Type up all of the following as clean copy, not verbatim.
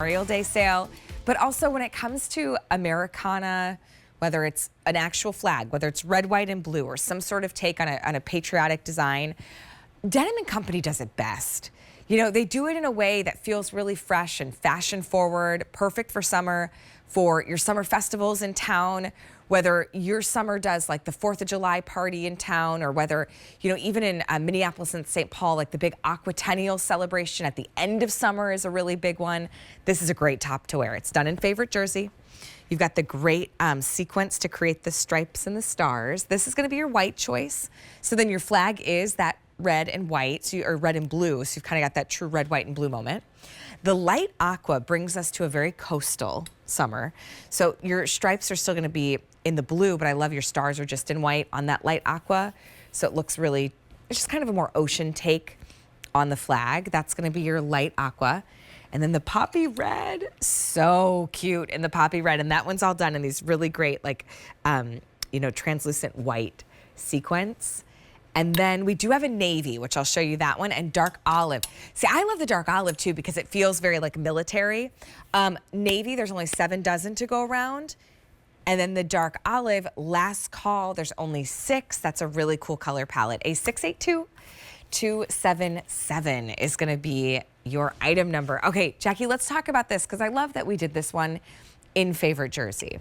Memorial Day sale, but also when it comes to Americana, whether it's an actual flag, whether it's red, white, and blue, or some sort of take on a patriotic design, Denim & Company does it best. You know, they do it in a way that feels really fresh and fashion forward, perfect for summer, for your summer festivals in town, whether your summer does like the 4th of July party in town, or whether, you know, even in Minneapolis and St. Paul, like the big Aquatennial celebration at the end of summer is a really big one. This is a great top to wear. It's done in favorite jersey. You've got the great sequence to create the stripes and the stars. This is gonna be your white choice. So then your flag is that red and white, or red and blue, so you've kind of got that true red, white, and blue moment. The light aqua brings us to a very coastal summer. So your stripes are still gonna be in the blue, but I love your stars are just in white on that light aqua. So it looks really, it's just kind of a more ocean take on the flag. That's gonna be your light aqua. And then the poppy red, so cute in the poppy red. And that one's all done in these really great, like, you know, translucent white sequins. And then we do have a navy, which I'll show you that one, and dark olive. See, I love the dark olive too because it feels very like military. Navy, there's only 7 dozen to go around. And then the dark olive, last call, there's only 6. That's a really cool color palette. A682-277 is gonna be your item number. Okay, Jackie, let's talk about this because I love that we did this one in favorite jersey.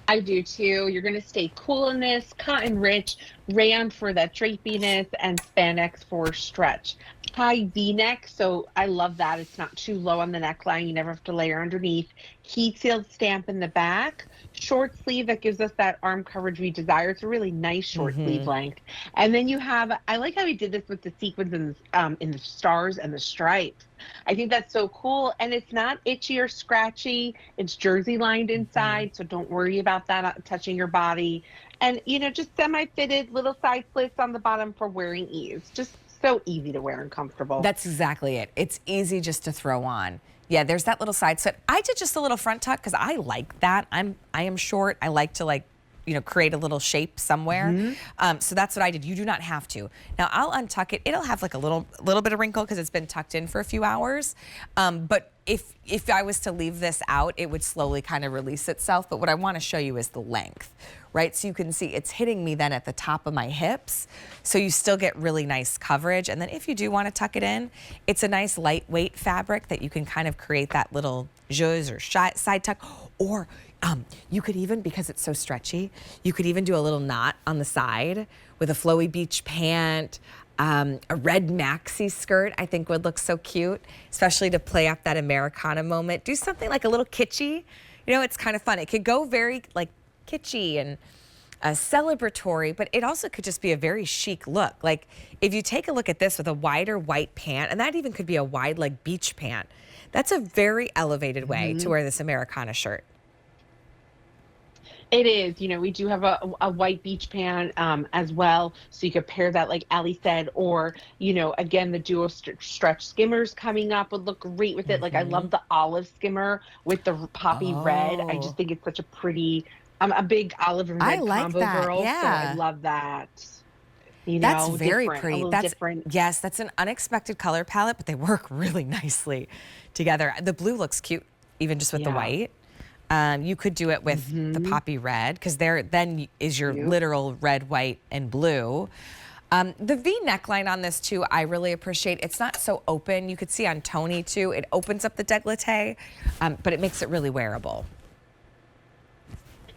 I do too. You're going to stay cool in this. Cotton rich, rayon for that drapiness, and spandex for stretch. High V-neck, so I love that. It's not too low on the neckline. You never have to layer underneath. Heat sealed stamp in the back. Short sleeve that gives us that arm coverage we desire. It's a really nice short sleeve length. And then you have, I like how we did this with the sequins in the stars and the stripes. I think that's so cool. And it's not itchy or scratchy. It's jersey lined inside, so don't worry about that touching your body. And, you know, just semi-fitted little side slits on the bottom for wearing ease. Just so easy to wear and comfortable. That's exactly it. It's easy just to throw on. Yeah, there's that little side slit. I did just a little front tuck because I like that. I am short. I like to, like, you know, create a little shape somewhere. So that's what I did. You do not have to. Now I'll untuck it. It'll have like a little bit of wrinkle because it's been tucked in for a few hours. But if I was to leave this out, it would slowly kind of release itself. But what I want to show you is the length, right? So you can see it's hitting me then at the top of my hips. So you still get really nice coverage. And then if you do want to tuck it in, it's a nice lightweight fabric that you can kind of create that little jeux or side tuck. Or you could even, because it's so stretchy, you could even do a little knot on the side with a flowy beach pant. A red maxi skirt I think would look so cute, especially to play up that Americana moment. Do something like a little kitschy. You know, it's kind of fun. It could go very like kitschy and celebratory, but it also could just be a very chic look. Like if you take a look at this with a wider white pant, and that even could be a wide like beach pant, that's a very elevated way to wear this Americana shirt. It is. You know, we do have a white beach pant as well. So you could pair that, like Ali said, or, you know, again, the duo stretch skimmers coming up would look great with it. Like I love the olive skimmer with the poppy red. I just think it's such a pretty, I'm a big olive and red combo girl. Yeah. So I love that. You know, that's very pretty. That's different. Yes, that's an unexpected color palette, but they work really nicely together. The blue looks cute, even just with the white. You could do it with the poppy red because there then is your literal red, white, and blue. The V neckline on this too, I really appreciate. It's not so open. You could see on Tony too, it opens up the décolleté, but it makes it really wearable.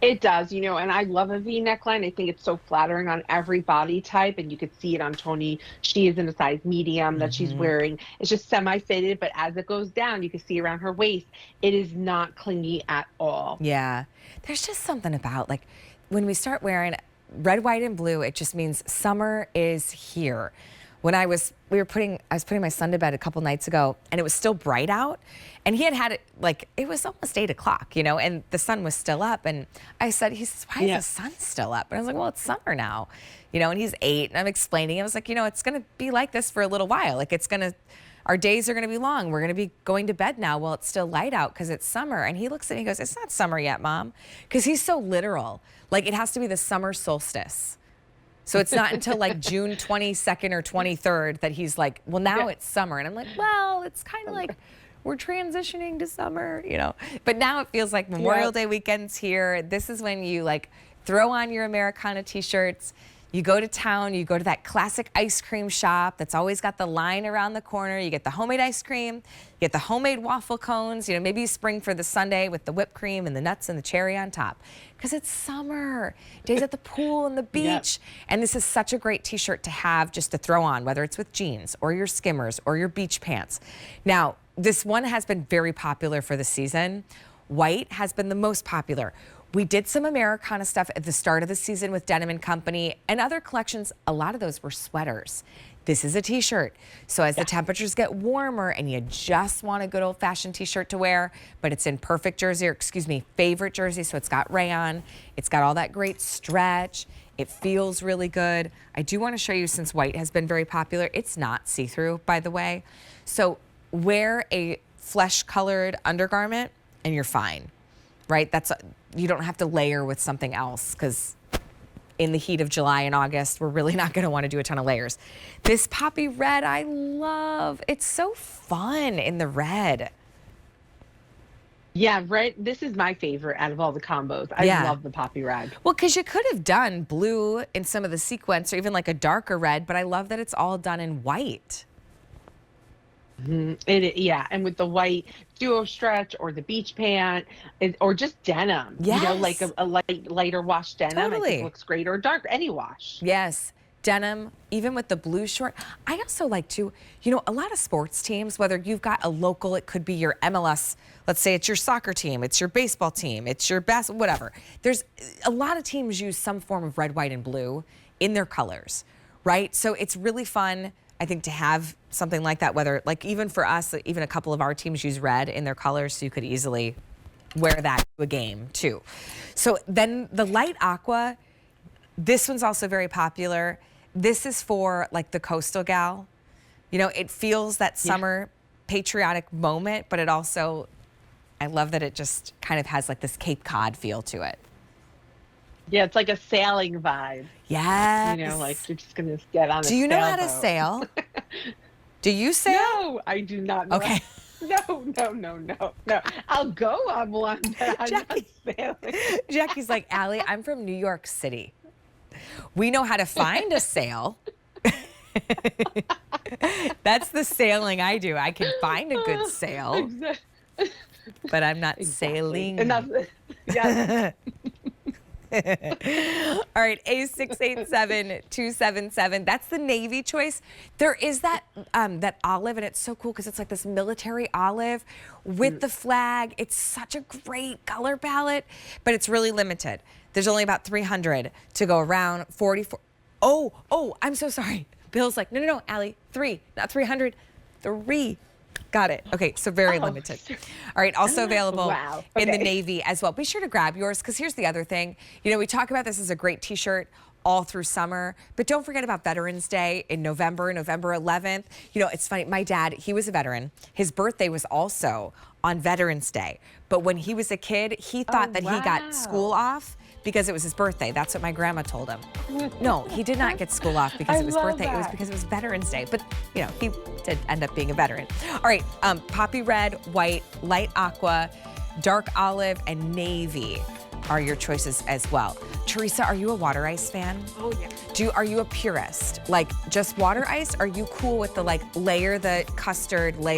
It does, you know, and I love a V neckline. I think it's so flattering on every body type, and you could see it on Tony. She is in a size medium that she's wearing. It's just semi-fitted, but as it goes down, you can see around her waist, it is not clingy at all. Yeah, there's just something about, like, when we start wearing red, white, and blue, it just means summer is here. When I was putting my son to bed a couple nights ago, and it was still bright out, and he had it, like, it was almost 8 o'clock, you know, and the sun was still up, and he says, why is the sun still up? And I was like, well, it's summer now, you know, and he's 8, and I'm explaining, I was like, you know, it's gonna be like this for a little while, like our days are gonna be long, we're gonna be going to bed now while it's still light out because it's summer. And he looks at me and goes, it's not summer yet, Mom, because he's so literal, like it has to be the summer solstice. So it's not until like June 22nd or 23rd that he's like, well, now it's summer. And I'm like, well, it's kind of like we're transitioning to summer, you know. But now it feels like Memorial Day weekend's here. This is when you like throw on your Americana t-shirts. You go to town, you go to that classic ice cream shop that's always got the line around the corner. You get the homemade ice cream, you get the homemade waffle cones. You know, maybe you spring for the sundae with the whipped cream and the nuts and the cherry on top. Because it's summer, days at the pool and the beach. And this is such a great t-shirt to have just to throw on, whether it's with jeans or your skimmers or your beach pants. Now, this one has been very popular for the season. White has been the most popular. We did some Americana stuff at the start of the season with Denim and Company and other collections. A lot of those were sweaters. This is a t-shirt. So as the temperatures get warmer and you just want a good old-fashioned t-shirt to wear, but it's in perfect jersey, or excuse me, favorite jersey. So it's got rayon, it's got all that great stretch. It feels really good. I do want to show you, since white has been very popular, it's not see-through, by the way. So wear a flesh-colored undergarment and you're fine, right? You don't have to layer with something else, because in the heat of July and August, we're really not going to want to do a ton of layers. This poppy red, I love. It's so fun in the red. Yeah, red. This is my favorite out of all the combos. I love the poppy red. Well, because you could have done blue in some of the sequins, or even like a darker red, but I love that it's all done in white. Yeah, and with the white duo stretch or the beach pant, or just denim, you know, like a lighter wash denim, I think looks great, or dark, any wash. Yes, denim, even with the blue short. I also like to, you know, a lot of sports teams, whether you've got a local, it could be your MLS, let's say it's your soccer team, it's your baseball team, it's your whatever. There's a lot of teams use some form of red, white, and blue in their colors, right? So it's really fun, I think, to have something like that, whether, like, even for us, even a couple of our teams use red in their colors, so you could easily wear that to a game too. So then the light aqua, this one's also very popular. This is for like the coastal gal. You know, it feels that summer patriotic moment, but it also, I love that it just kind of has like this Cape Cod feel to it. Yeah, it's like a sailing vibe. Yes. You know, like you're just going to get on a Do you know how to sailboat. sail? Do you sail? No, I do not know. Okay. No. I'll go on one, but I'm not sailing. Jackie's like, Allie, I'm from New York City. We know how to find a sail. That's the sailing I do. I can find a good sail, but I'm not sailing. And that's, All right, A687277. That's the navy choice. There is that that olive, and it's so cool because it's like this military olive with the flag. It's such a great color palette, but it's really limited. There's only about 300 to go around. 44. Oh, I'm so sorry. Bill's like, no, Allie, 3, not 300, 3. Got it. Okay, so very limited. All right, also available in the navy as well. Be sure to grab yours, because here's the other thing. You know, we talk about this as a great t-shirt all through summer, but don't forget about Veterans Day in November 11th. You know, it's funny, my dad, he was a veteran. His birthday was also on Veterans Day. But when he was a kid, he thought that he got school off because it was his birthday. That's what my grandma told him. No, he did not get school off because it was birthday. It was because it was Veterans Day. But, you know, he did end up being a veteran. All right, poppy red, white, light aqua, dark olive, and navy are your choices as well. Teresa, are you a water ice fan? Oh, yeah. Are you a purist? Like, just water ice? Are you cool with the, like, layer the custard, layer